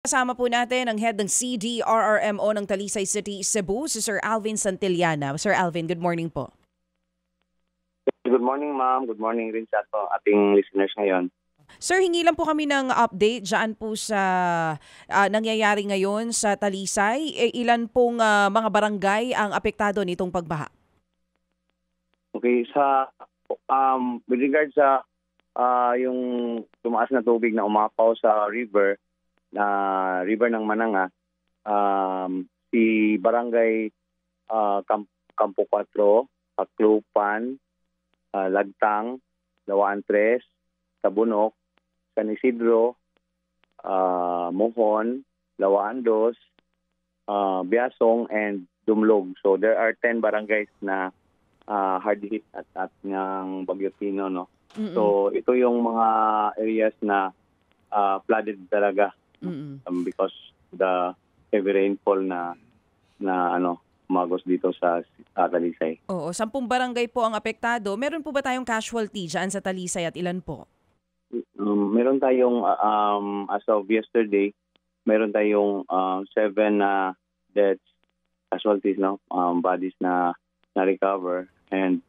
Kasama po natin ang head ng CDRRMO ng Talisay City, Cebu, si Sir Alvin Santillana. Sir Alvin, good morning po. Good morning, ma'am. Good morning rin sa ating listeners ngayon. Sir, hingi lang po kami ng update dyan po sa nangyayari ngayon sa Talisay. Ilan pong mga barangay ang apektado nitong pagbaha? Okay, with regard sa yung tumaas na tubig na umapaw sa river ng Mananga, si Barangay Campo 4, Aklupan, Lagtang, Lawaan 3, Tabunok, San Isidro, Mohon, Lawaan 2, Biasong, and Dumlog. So there are 10 barangays na hard hit at ng Bagyo Tino, no? So ito yung mga areas na flooded talaga because the heavy rainfall na umagos dito sa Talisay. Oo, 10 barangay po ang apektado. Meron po ba tayong casualty dyan sa Talisay at ilan po? Meron tayong as of yesterday, meron tayong 7 deaths, casualties, no, bodies na recover, and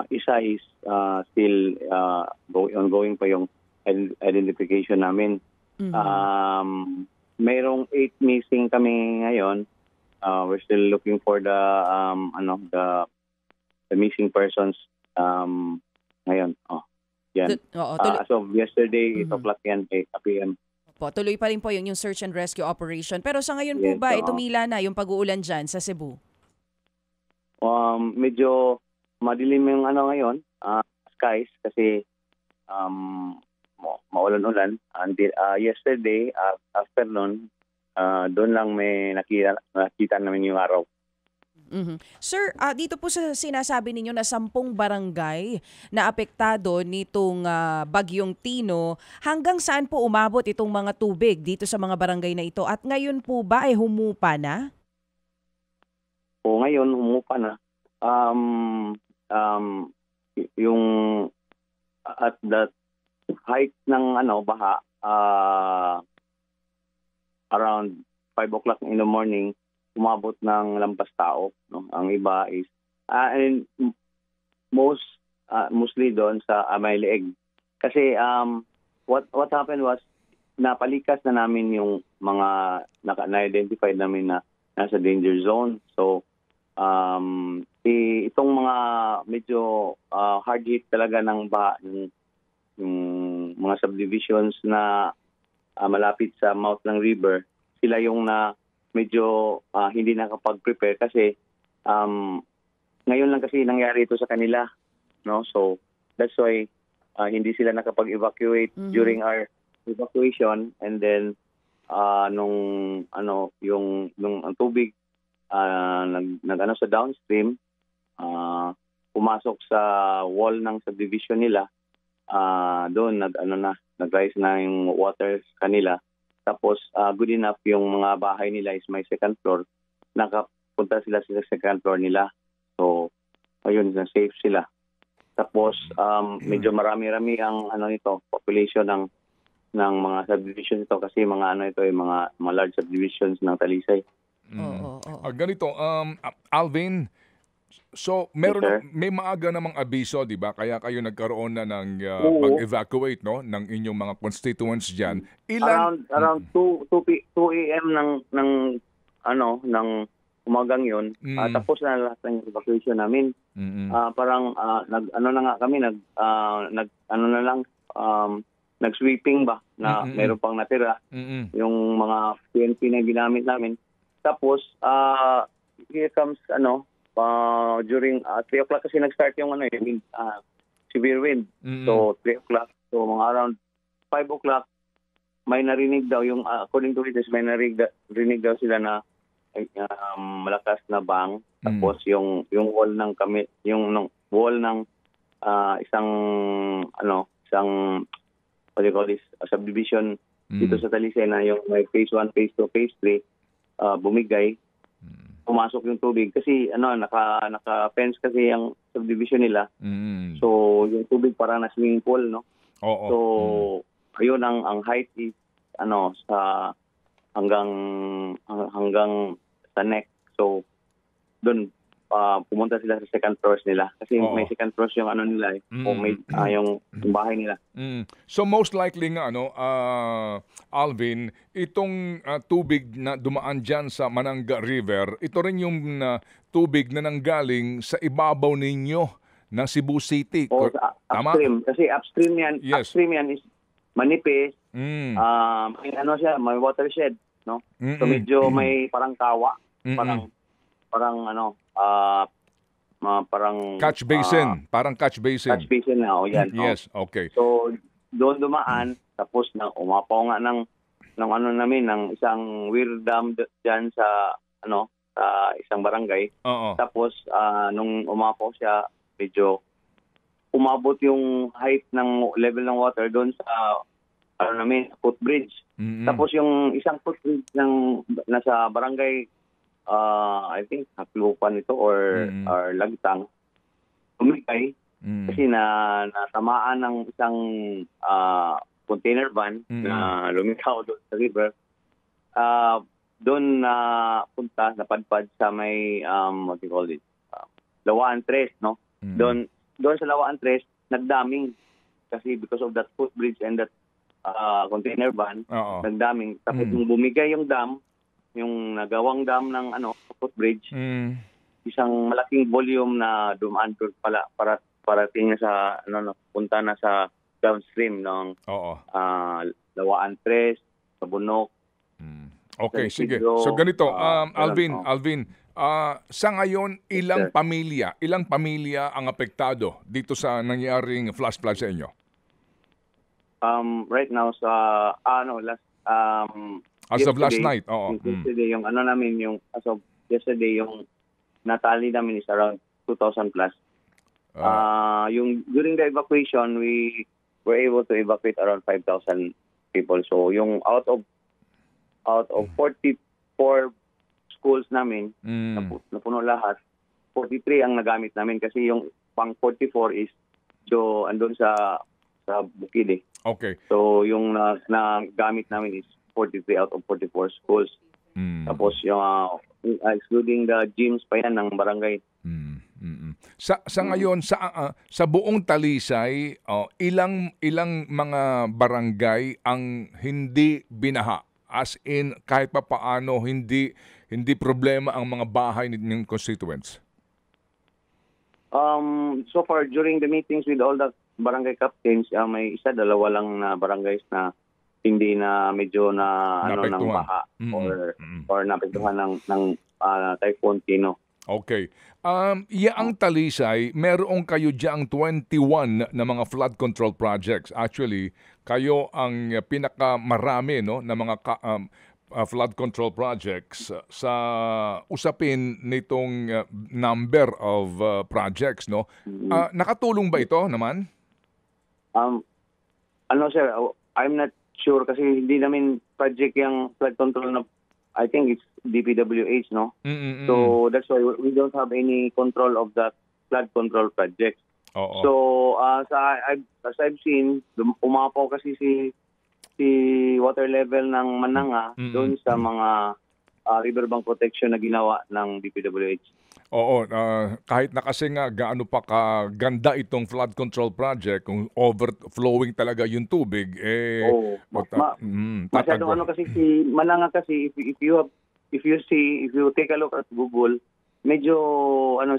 isa is still ongoing pa yung identification namin. Mayroong 8 missing kami ngayon. We're still looking for the missing persons ngayon. Yan. As of yesterday, 8 o'clock yan, 8 p.m. Tuloy pa rin po yung search and rescue operation. Pero sa ngayon po ba, tumila na yung pag-uulan dyan sa Cebu? Medyo madilim yung ngayon, skies, kasi maulan-ulan. Yesterday, afternoon, doon lang may nakita namin yung araw. Sir, dito po sa sinasabi ninyo na 10 barangay na apektado nitong Bagyong Tino, hanggang saan po umabot itong mga tubig dito sa mga barangay na ito? At ngayon po ba ay humupa na? O ngayon, humupa na. Yung at the height ng baha, around 5 o'clock in the morning, umabot ng lampas tao, no? Ang iba is and mostly doon sa may leeg. Kasi what happened was, napalikas na namin yung mga na-identified namin na nasa danger zone. So itong mga medyo hard hit talaga ng baha, yung mga subdivisions na malapit sa mouth ng river, sila yung na medyo hindi nakapag-prepare kasi ngayon lang kasi nangyari ito sa kanila, no? So that's why hindi sila nakapag-evacuate during our evacuation, and then nung ang tubig nag sa downstream, pumasok sa wall ng subdivision nila, doon nag-rise na yung water kanila. Tapos good enough yung mga bahay nila is may second floor, nakapunta sila sa second floor nila. So ayun, safe sila. Tapos medyo marami-rami ang population ng mga subdivisions ito, kasi mga mga large subdivisions ng Talisay. Ganito, Alvin, so may maaga namang abiso, di ba? Kaya kayo nagkaroon na ng mag-evacuate, no, ng inyong mga constituents diyan. Around 2 AM ng umagang 'yon. Tapos na lahat ng evacuation namin. Parang nag-sweeping ba na mayroon pang natira. Yung mga PNP na ginamit namin. Tapos here comes during 3 o'clock kasi nag-start yung severe wind. So 3 o'clock, so mga around 5 o'clock, may narinig daw yung according to witness, may narinig daw sila na malakas na bang. Tapos yung wall ng wall ng isang what do you call this, subdivision dito sa Talisay, na yung may phase 1, phase 2, phase 3, bumigay. Pumasok yung tubig kasi naka-fence kasi yung subdivision nila. So yung tubig parang na swimming pool, no? So ayun, ang height is sa hanggang sa neck. So doon pumunta sila sa second floors nila kasi may second floors yung nila o may yung bahay nila. So most likely nga Alvin, itong tubig na dumaan diyan sa Mananga River, ito rin yung tubig na nanggaling sa ibabaw ninyo ng Cebu City. Tama? Upstream. Kasi upstream yan. Yes. Upstream yan is manipis. May siya, may watershed, no? So medyo may parang kawa, parang catch basin, parang catch basin. Catch basin na, yan. Yes, okay. So doon dumaan, tapos na umapaw nga ng namin ng isang weir dam diyan sa sa isang barangay. Tapos nung umapaw siya, medyo umabot yung height ng level ng water doon sa footbridge. Tapos yung isang footbridge ng nasa barangay I think Haklupan ito or Lagtang umikay kasi natamaan ng isang container van na lumitaw doon sa river. Doon na punta, napadpad sa may what do you call it? Lawaan Tres, no? Doon sa Lawaan Tres nagdaming kasi because of that footbridge and that container van, nagdaming. Tapos nung bumigay yung dam, yung nagawang dam ng footbridge, isang malaking volume na dumaan doon para parating sa punta na sa downstream ng Lawaan Tres, sa Bunok. Okay, sige. So ganito, Alvin, sa ngayon ilang pamilya ang apektado dito sa nangyaring flash flood sa inyo? Right now sa as of last night, yesterday, yung as of yesterday, yung natali namin is around 2,000 plus. Yung during the evacuation, we were able to evacuate around 5,000 people. So yung out of 44 schools namin, napuno lahat, 43 ang nagamit namin kasi yung pang 44 is andun sa Bukid. Okay. So yung nagamit namin is 43 out of 44 schools. Tapos yung excluding the gyms pa yan ng barangay. Sa ngayon sa buong Talisay, ilang mga barangay ang hindi binaha? As in kahit pa paano hindi problema ang mga bahay ng constituents? So far during the meetings with all the barangay captains, may dalawa lang na barangays na hindi na medyo ng baha or napektuhan ng Typhoon Tino. Okay. Ang Talisay, meron kayo diyang 21 na mga flood control projects. Actually, kayo ang pinakamarami na mga flood control projects sa usapin nitong number of projects, no? Nakatulong ba ito naman? Sir, I'm not sure kasi hindi namin project yung flood control na I think it's DPWH, no? So that's why we don't have any control of the flood control project. So as I've seen, umapaw kasi si water level ng Mananga doon sa mga riverbank protection na ginawa ng DPWH. Kahit na kasi nga gaano pa kaganda itong flood control project, kung overflowing talaga yung tubig, masyadong kasi si Mananga kasi if you take a look at Google, medyo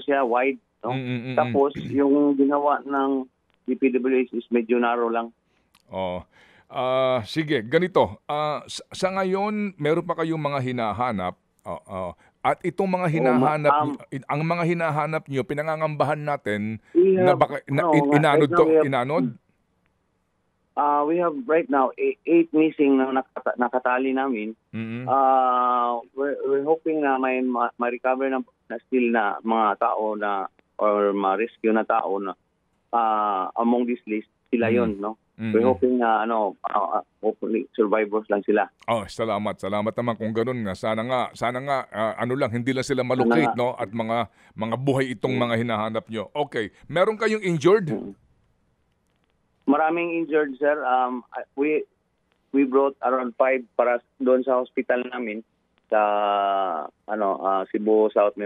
siya wide, no? Tapos yung ginawa ng DPWH is medyo narrow lang. Sige, ganito. Sa ngayon, meron pa kayong mga hinahanap. At itong mga hinahanap, ang mga hinahanap nyo, pinangangambahan natin na baka inanod? We have right now 8 missing na nakatali namin. We're hoping na may ma-recover na still na mga tao na or ma-rescue na tao na among this list, sila yon, no? We're hoping na hopefully survivors lang sila. Salamat naman kung ganoon nga. Sana nga hindi lang sila malocate, no, at mga buhay itong mga hinahanap nyo. Okay, meron kayong injured? Maraming injured, sir. we brought around 5 para doon sa hospital namin sa Cebu South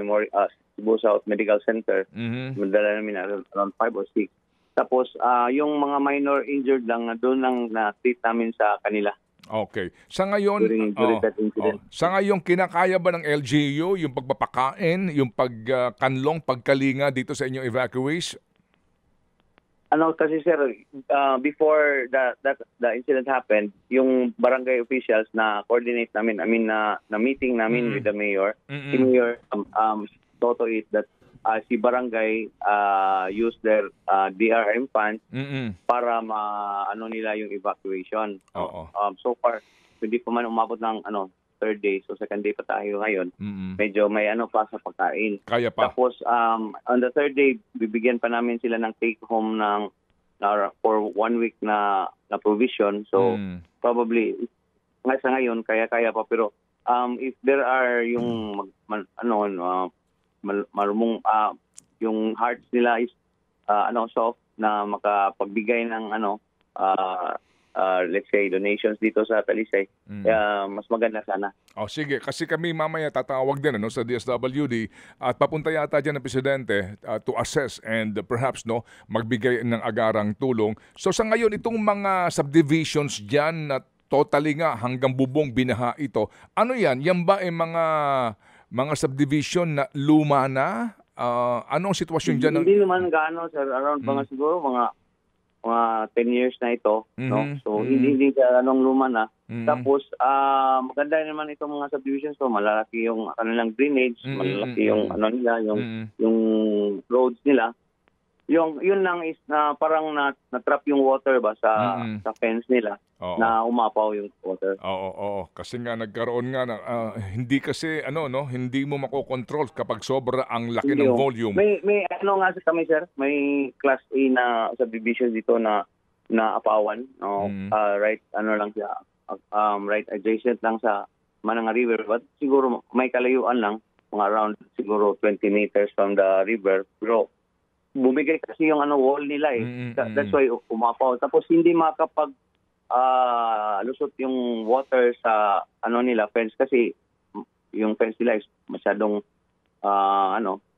Medical Center. Madala namin around 5 or 6. Tapos yung mga minor injured lang doon lang na-treat namin sa kanila. Okay. Sa ngayon, during that incident. Sa ngayon, kinakaya ba ng LGU yung pagpapakain, yung pagkanlong, pagkalinga dito sa inyong evacuees? Kasi sir, before the incident happened, yung barangay officials na coordinate namin, na meeting namin with the mayor, si Mayor saw to it that si barangay use their DRM funds para nila yung evacuation. So far, hindi pa man umabot ng third day, so second day pa tayo ngayon. Medyo may pa sa pagkain. Kaya pa. Tapos on the third day, bibigyan pa namin sila ng take home for 1 week na provision. So probably sa ngayon kaya pa, pero if there are yung marumong yung hearts nila is soft na makapagbigay ng let's say donations dito sa Talisay, mas maganda sana. Sige, kasi kami mamaya tatawag din sa DSWD at papunta yata dyan ng Presidente to assess and perhaps magbigay ng agarang tulong. So sa ngayon, itong mga subdivisions dyan na totally nga hanggang bubong binaha ito, ano yan? Yan ba ay mga subdivision na luma na? Anong sitwasyon dyan? Hindi naman gaano, sir. Around siguro mga 10 years na ito, no? So hindi anong luma na. Tapos maganda naman itong mga subdivisions, so malalaki yung kanilang drainage, malalaki yung nila, yung roads nila. Yun lang is na parang na-trap yung water ba sa fence nila. Na umapaw yung water. Oo. Kasi nga nagkaroon nga hindi kasi hindi mo makokontrol kapag sobra ang laki ng volume. May nga sa kami, sir, may class A na subdivision dito na apawan, right lang siya, right adjacent lang sa Mananga River, but siguro may kalayuan lang, mga around siguro 20 meters from the river. Pero bumigay kasi yung wall nila That's why umapaw. Tapos hindi makapag lusot yung water sa nila fence kasi yung fence nila is masyadong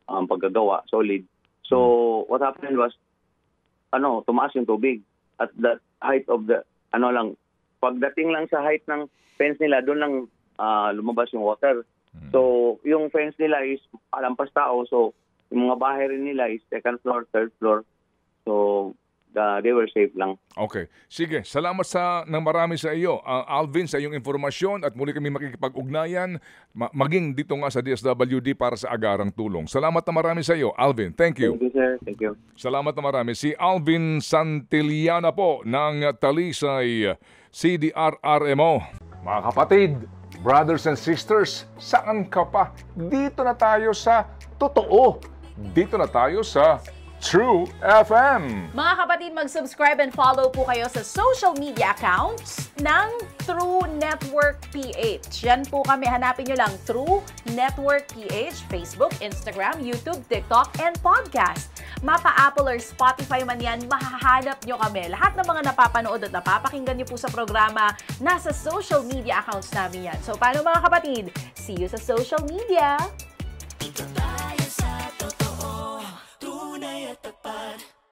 paggagawa solid. So what happened was tumaas yung tubig at the height of the pagdating lang sa height ng fence nila, doon lang lumabas yung water. So yung fence nila is alampas tao, so yung mga bahay rin nila is second floor, third floor. So they were safe lang. Okay. Sige, salamat ng marami sa iyo, Alvin, sa iyong informasyon at muli kami makikipag-ugnayan maging dito nga sa DSWD para sa agarang tulong. Salamat na marami sa iyo, Alvin. Thank you. Thank you, sir. Thank you. Salamat na marami. Si Alvin Santillana po ng Talisay CDRRMO. Mga kapatid, brothers and sisters, saan ka pa? Dito na tayo sa totoo. Dito na tayo sa True FM. Mga kapatid, mag-subscribe and follow po kayo sa social media accounts ng True Network PH. Yan po kami, hanapin nyo lang True Network PH, Facebook, Instagram, YouTube, TikTok, and podcast. Mapa Apple or Spotify man yan, mahahanap nyo kami. Lahat ng mga napapanood at napapakinggan nyo po sa programa, nasa social media accounts namin yan. So paano mga kapatid? See you sa social media!